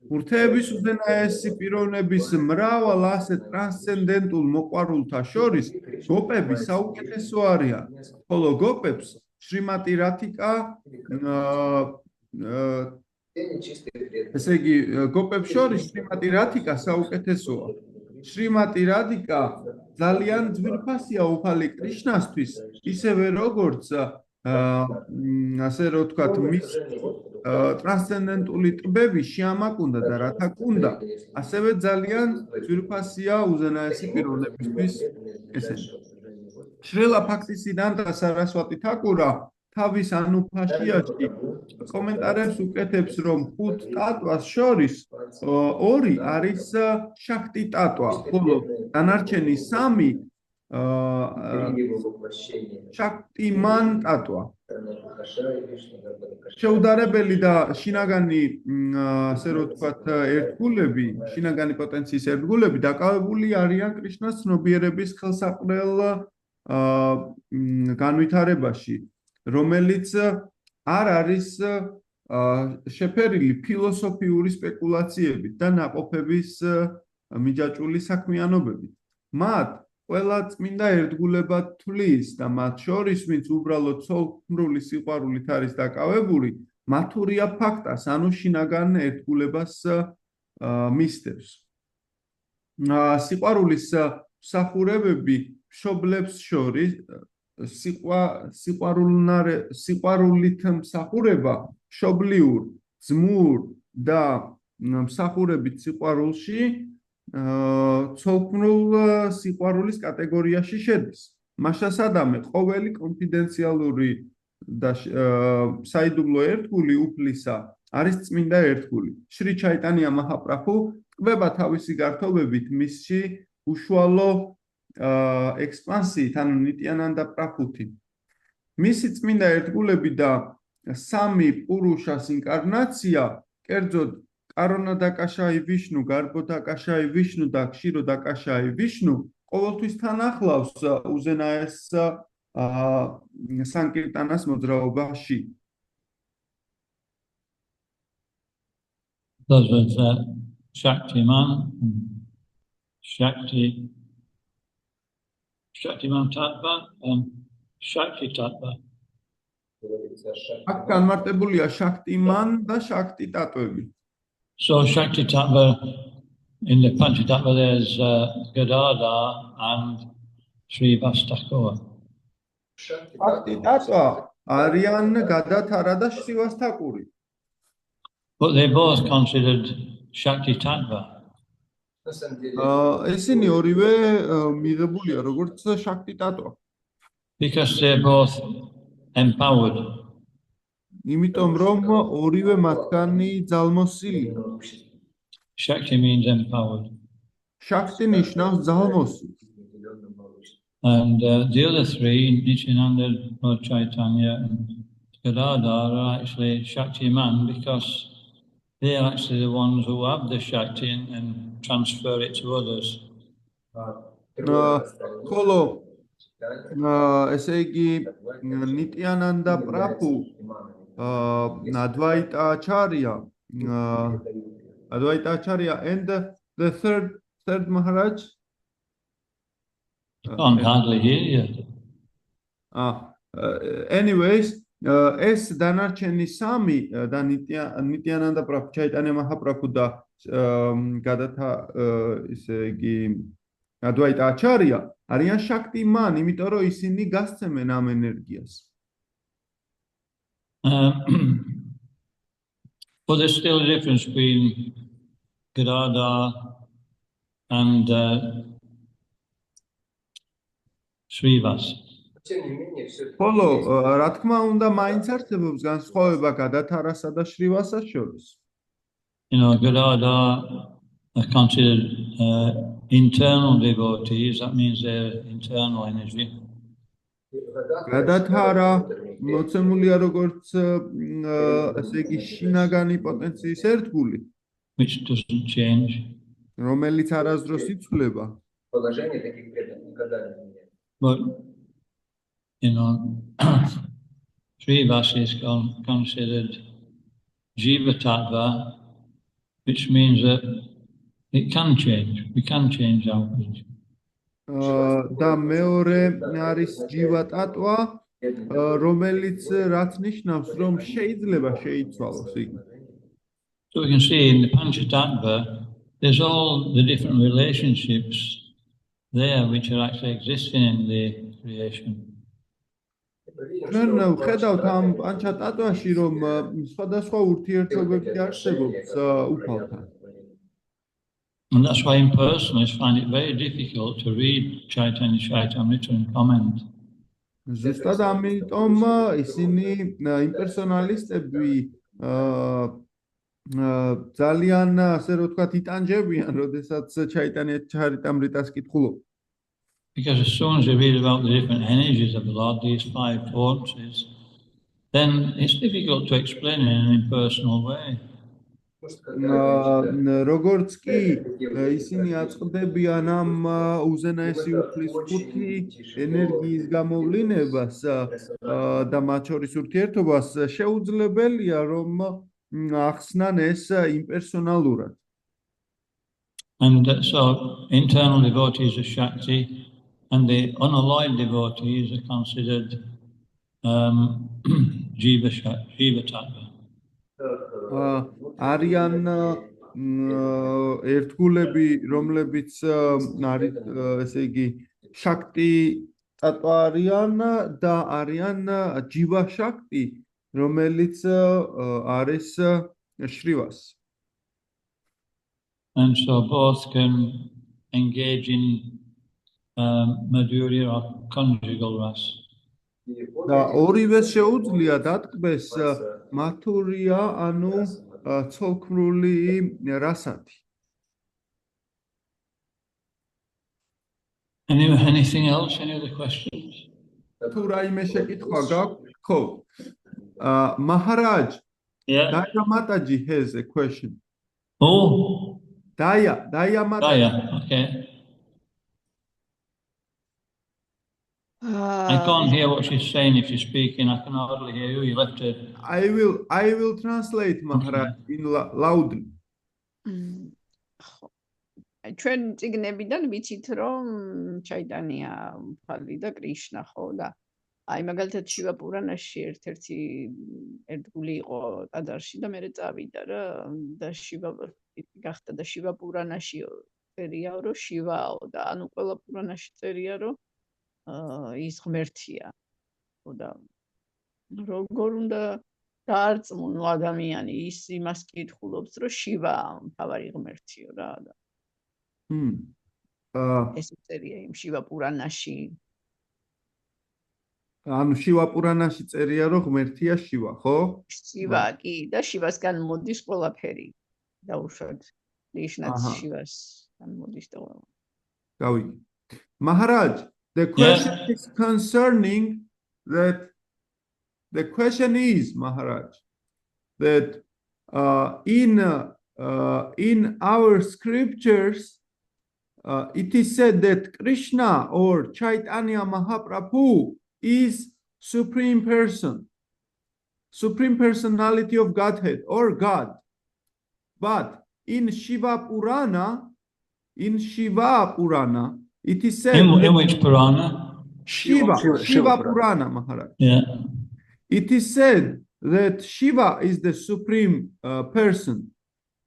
ღმრთების უზენაესი პიროვნების მრავალ ასე ტრანსცენდენტულ მოყვარულთა შორის გოპები საუკეთესო არიან, ხოლო გოპებს შრიმატი რათიკა ესე იგი გოპებს შორის შრიმატი რათიკა საუკეთესოა. შრიმატი რათიკა ძალიან ძვირფასია უფალი კრიშნასთვის, ისევე როგორც ასე რომ ვთქვათ, მის ტრანსცენდენტული ტბები შეამაკუნდა და რათა კუნდა, ასევე ძალიან ძვირფასია უზენაესი პიროვნებისთვის ესენი. შრილა ბჰაქტისიდანტა სარასვატი თაკურა თავის ანუფაშიაში კომენტარებს უკეთებს, რომ 5 ტატვას შორის 2 არის შაქტი ტატვა, ხოლო დანარჩენი 3 შაქტიმან ტატვა. შეუდარებელი და შინაგანი ასე რომ ვთქვათ ერთგულები, შინაგანი პოტენციის ერთგულები დაკავებული არიან კრიშნას ცნობიერების ხელსაყრელ განვითარებაში, რომელიც არ არის შეფერილი ფილოსოფიური სპეკულაციებით და ნაყოფების მიჯაჭვული საქმიანობებით. მათ ყველა წმინდა ერთგულება თვლის და მათ შორის, ვინც უბრალოდ ცოლქმრული სიყვარულით არის დაკავებული, მათურია ფაქტას, ანუ შინაგან ერთგულებას მისდევს. სიყვარულის მსახურებები მშობლებს შორის სიყვარულით მსახურება მშობლიურ, ძმურ და მსახურებით სიყვარულში ცოლქმრულ სიყვარულის კატეგორიაში შედის. მაშასადამე ყოველი კონფიდენციალური და საიდუმლო ერთგული უფლისა არის წმინდა ერთგული. შრი ჩაიტანია მაჰაპრაბჰუ ტყვება თავისი გართობებით მისი უშუალო ექსპანსიით, ანუ ნიტიანანდა პრაბჰუთი. მისი წმინდა ერთგულები და 3 პურუშას ინკარნაცია, კერძოდ კარონადაკაშაი ვიშნუ, გარბოდაკაშაი ვიშნუ და ქსიროდაკაშაი ვიშნუ ყოველთვის თან ახლავს უზენაეს სანკირტანას მოძრაობაში. Those was Shaktiman, Shaktiman Tattva and Shakti Tattva. находится Шакти. აქ განმარტებულია შაქტიმან და შაქტი ტატვები. So Shakti Tattva, in the Panchatattva there's Gadadhar and Srivastava. შაქტი ტატვა არიან გადათარა და შრივასთაკური. But they both considered Shakti Tattva. На самом деле, ესენი ორივე მიღებულია როგორც შაქტი ტატვა. Because they're both empowered. იმიტომ რომ ორივე მათგანი ძალმოსილი. Shakti means empowered. შაქტი ნიშნავს ძალმოსილს. And the other three, Nityananda, Lord Chaitanya, and Gadadhar, are actually Shakti man because they're actually the ones who have the Shakti and transfer it to others. ხოლო ესე იგი ნიტიანანდა პრაფუ Advaita Acharya and the third Maharaj Can't hardly hear you. Anyways ეს დანარჩენი სამი და ნიტიანანდა პრაფუ ჩაიტანია მაჰაპრაფუ და გადათა ესე იგი Advaita Acharya არიან შაქტიმან, იმიტომ რომ ისინი გასცემენ ამ ენერგიას. But there's still a difference between Gadadhar and Srivas. тем не менее, все-таки ხოლო რა თქმა უნდა მაინც არსებობს განსხვავება გადათარასა და შრივასას შორის. You know, Gadadhar are considered internal devotees, that means they're internal energy. გადათარა მოცემულია როგორც ესე იგი შინაგანი პოტენციის ერთგული, Which doesn't change. რომელიც არასდროს იცვლება. положение таких преданных никогда не меняется. But, you know, Srivas is considered Jiva Tattva, which means that it can change. We can change our position. და მეორე არის ჯივა ტატვა, რომელიც რაც ნიშნავს, რომ შეიძლება შეიცვალოს იგი. So we can see in the Panchatattva, there's all the different relationships there which are actually existing in the creation. ჩვენ ვხედავთ ამ პანჩატატვაში, რომ სხვადასხვა ურთიერთობები არსებობს უფალთან. And that's why impersonalists find it very difficult to read Chaitanya Chaitamrita and comment. ზუსტად ამიტომ ისინი იმპერსონალისტები ძალიან ასე რომ ვთქვათ იტანჯებიან, როდესაც ჩაიტანია ჩარიტამრიტას კითხულობ. Because as soon as they read about the different energies of the Lord, these five potencies, then it's difficult to explain it in an impersonal way. როგორც კი ისინი აწყდებიან ამ უზენაესი უფლის ხუთი ენერგიის გამოვლინებას და მათ შორის ურთიერთობას, შეუძლებელია რომ ახსნან ეს იმპერსონალურად. And so internal devotees are Shakti, and the unalloyed devotees are considered Jiva Tattva. არიან ერთგულები, რომლებიც არის ესე იგი შაქტი ტატვა არიან და არიან ჯივა შაქტი, რომელიც არის შრივას. And so both can engage in Madhurya or conjugal ras. და ორივე შეუძლია დატკბეს მათურია, ანუ ცოლქმრული რასათი. Anything else? Any other questions? თუ რაიმე შეკითხვა გაქვთ? ხო. Maharaj, Yeah. Daya Mataji has a question. Oh. Daya Mataji. Daya. Okay. I can't hear what she's saying if she's speaking. I can hardly hear you. You left it. I will translate Maharaj in loudly. ჩვენ წიგნებიდან ვიცით რომ ჩაიტანია ფალი და კრიშნა ხო და აი მაგალითად შივა პურანაში ერთ-ერთი ერთგული იყო ტაძარში და მე წავიდა რა და შივა გახდა და შივა პურანაში წერია რომ შივაო და ანუ ყველა პურანაში წერია რომ ის ღმერთია და როგორ უნდა დაარწმუნო ადამიანი ის იმას კითხულობს რომ შივა მთავარი ღმერთიო რა და ეს წერია იმ შივა პურანაში ანუ შივა პურანაში წერია რომ ღმერთია შივა ხო? შივა კი და შივასგან მოდის ყველაფერი დაუშვათ ნიშნაც შივასგან მოდის და ყველა გავიგე Maharaj the question is concerning that the question is Maharaj that in our scriptures it is said that Krishna or Chaitanya Mahaprabhu is supreme personality of Godhead or God. But in Shiva Purana, it is said in which Purana? Shiva Purana, Maharaj. Yeah. It is said that Shiva is the supreme person.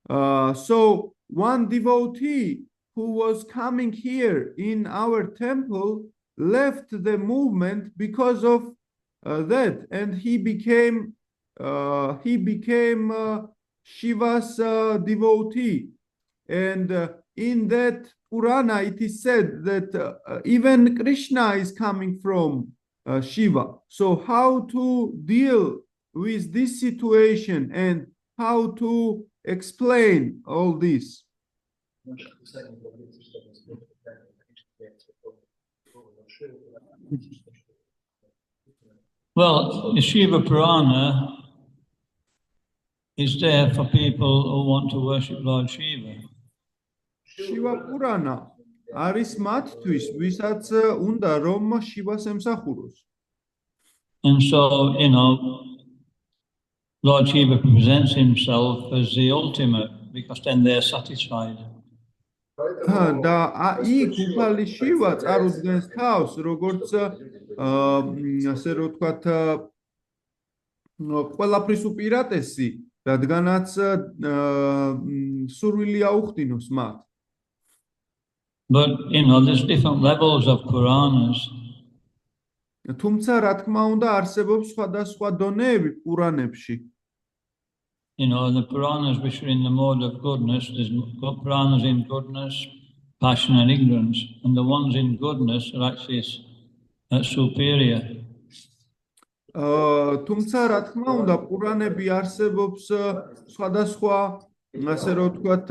So one devotee who was coming here in our temple left the movement because of that, and he became Shiva's devotee. And in that Purana, it is said that even Krishna is coming from Shiva. So how to deal with this situation and how to explain all this? Well, the Shiva Purana is there for people who want to worship Lord Shiva. Shiva Purana არის მათთვის, ვისაც უნდა რომ შივას ემსახუროს. And so, Lord Shiva presents himself as the ultimate, because then they're satisfied. და იქ უფალი შივა წარუდგენს თავს, როგორც ასე რომ ვთქვათ, ყველაფრის უპირატესი, რადგანაც სურვილი აუხდინოს მათ. But, there's different levels of Puranas. თუმცა, რა თქმა უნდა, არსებობს სხვადასხვა დონეები პურანებში. The Puranas which are in the mode of goodness, there's Puranas in goodness, passion and ignorance, and the ones in goodness are actually superior. თუმცა, რა თქმა უნდა, პურანები არსებობს სხვადასხვა, ასე რომ ვთქვათ,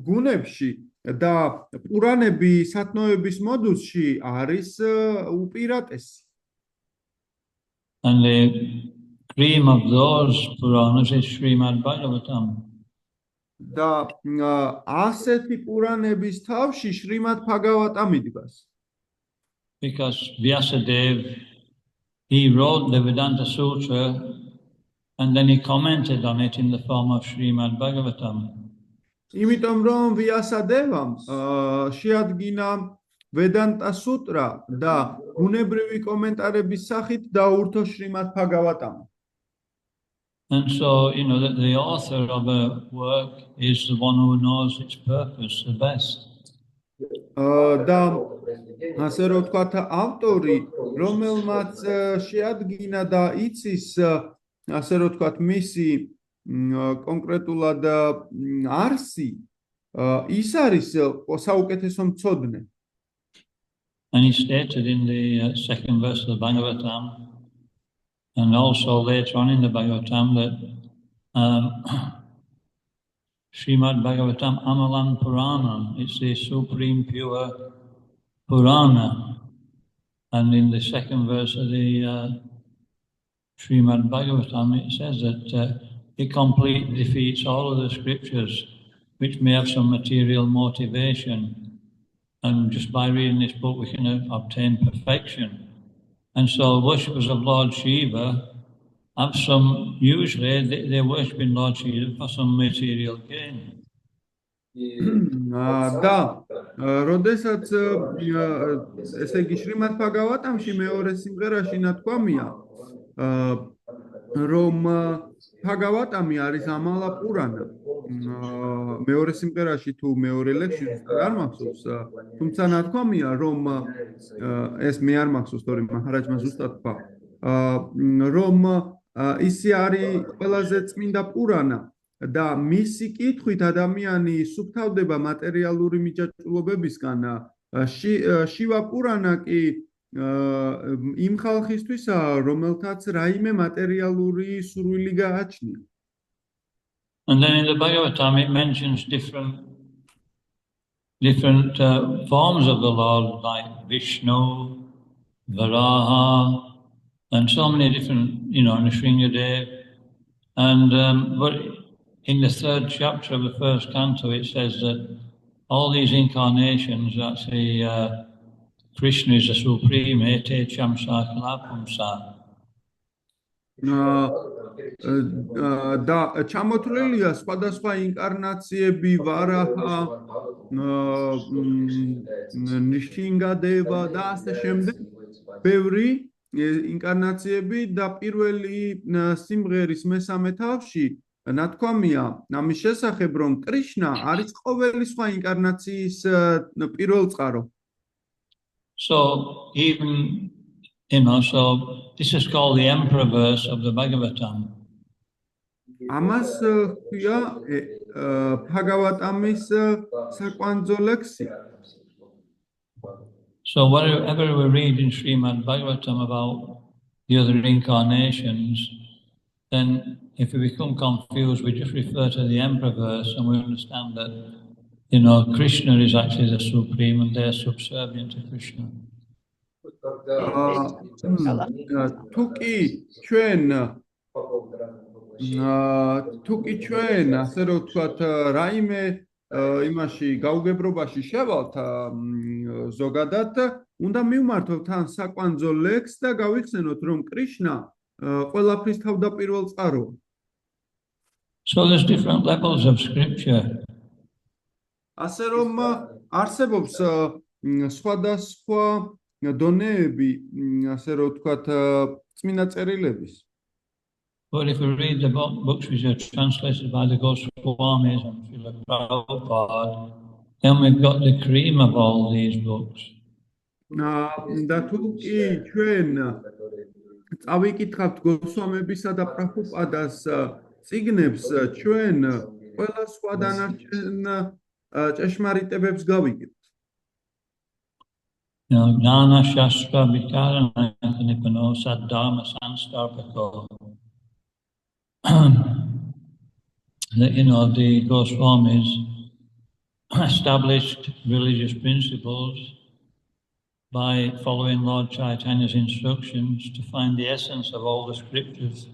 გუნებში და პურანები სათნოების მოდუსში არის უპირატესი. And the cream of those Puranas is Srimad Bhagavatam. და ასეთი პურანების თავში შრიმად ბჰაგავატამი დგას. Because Vyasadeva, he wrote the Vedanta Sutra and then he commented on it in the form of Srimad Bhagavatam. იმიტომ რომ ვიასადევამ შეადგინა ვედანტა სუტრა და უნებრივი კომენტარების სახით დაურთო შრიმად ბჰაგავატამი. And so, the author of a work is the one who knows its purpose the best. და ასე რომ ვთქვათ, ავტორი, რომელმაც შეადგინა და იცის, ასე რომ ვთქვათ, მისი კონკრეტულად არსი, ის არის საუკეთესო მცოდნე. And he stated in the second verse of the Bhagavatam, and also later on in the Bhagavatam, that Srimad Bhagavatam Amalam Puranam, it's the supreme pure Purana. And in the second verse of the Srimad Bhagavatam, it says that it completely defeats all of the scriptures which may have some material motivation. And just by reading this book, we can obtain perfection. And so worshippers of Lord Shiva have usually they worship in Lord Shiva for some material gain. და როდესაც ესე იგი შრიმად ბაგავატამში მეორე სიმღერაში ნათქვამია რომ ბაგავატამი არის ამალა პურანა მეორე სიმღერაში თუ მეორე ლექსში არ მახსოვს თუმცა ნათქვამია რომ ეს მე არ მახსოვს თორემ მაჰარაჯმა ზუსტად თქვა რომ ისი არის ყველაზე წმინდა პურანა და მისი კითხვით ადამიანი სუფთავდება მატერიალური მიჯაჭვულობებისგან შივა პურანა კი იმ ხალხისთვისაა რომელთაც რაიმე მატერიალური სურვილი გააჩნია And then in the Bhagavatam it mentions different forms of the Lord like Vishnu, Varaha and so many different, Nrsingadev and but in the third chapter of the first canto it says that all these incarnations actually Krishna is the supreme ete chamsa kalapumsa და ჩამოთვლილია სხვადასხვა ინკარნაციები ვარაჰა ნიშინგადევა და ასე შემდეგ ბევრი ინკარნაციები და პირველი სიმღერის მესამე თავში ნათქვამია ამის შესახებ რომ კრიშნა არის ყოველი სხვა ინკარნაციის პირველწყარო So even so this is called the emperor verse of the Bhagavatam. Amas khia Bhagavatamis sakwandzo leksi. So whatever we read in Srimad Bhagavatam about the other incarnations, then if we become confused, we just refer to the emperor verse and we understand that, Krishna is actually the supreme and they are subservient to Krishna. Tuki ჩვენ ასე რომ ვთქვათ რაიმე იმაში გაუგებრობაში შევალთ ზოგადად უნდა მივმართოთ თან საკვანძო ლექსს და გავიხსენოთ რომ კრიშნა ყველაფრის თავდაპირველწყაროა So there's different levels of scripture. ასე რომ არსებობს სხვადასხვა დონეები ასე რომ ვთქვათ წმინდა წერილების But if we read the books which are translated by the Goswamis and Srila Prabhupada, then we've got the cream of all these books. და თუ კი ჩვენ წავიკითხავთ გოსვამებისა და პრაბჰუპადას წიგნებს ჩვენ ყველა სხვა დანარჩენ ჭეშმარიტებებს გავიგებთ Gnana Shastra Vikarana Nipano Saddharma Sanstarpako. The Goswamis established religious principles by following Lord Chaitanya's instructions to find the essence of all the scriptures.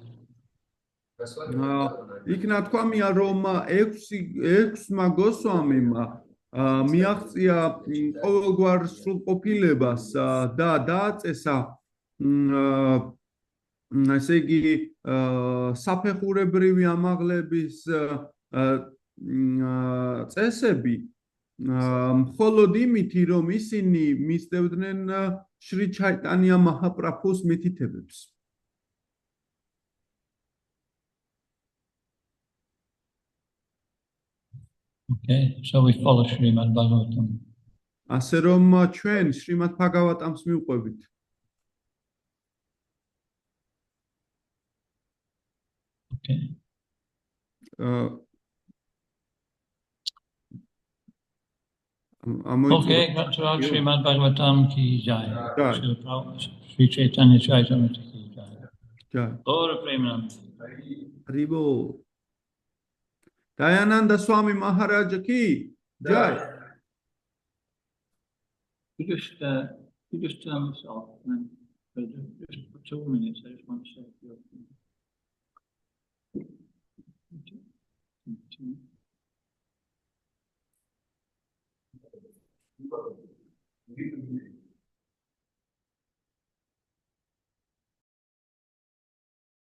იქ ნათქვამია რომ 6-მა გოსვამიმ მიაღწია ყოველგვარ სრულყოფილებას და დააწესა ესე იგი საფეხურებრივი ამაღლების წესები მხოლოდ იმითი რომ ისინი მისდევდნენ შრი ჩაიტანია მაჰაპრაბჰუს მითითებებს Okay, so we follow Srimad Bhagavatam. ასე რომ ჩვენ შრიმად ბჰაგავატამს მივყვებით. Okay. Okay, Gratulad Srimad Bhagavatam ki jai. Shri Chaitanya Chaitamrita ki jai. Jai. Gaura Premanand. Haribo. Dayananda Swami Maharaj ki jai. You just turn this off and just for 2 minutes. I just want to say a few things.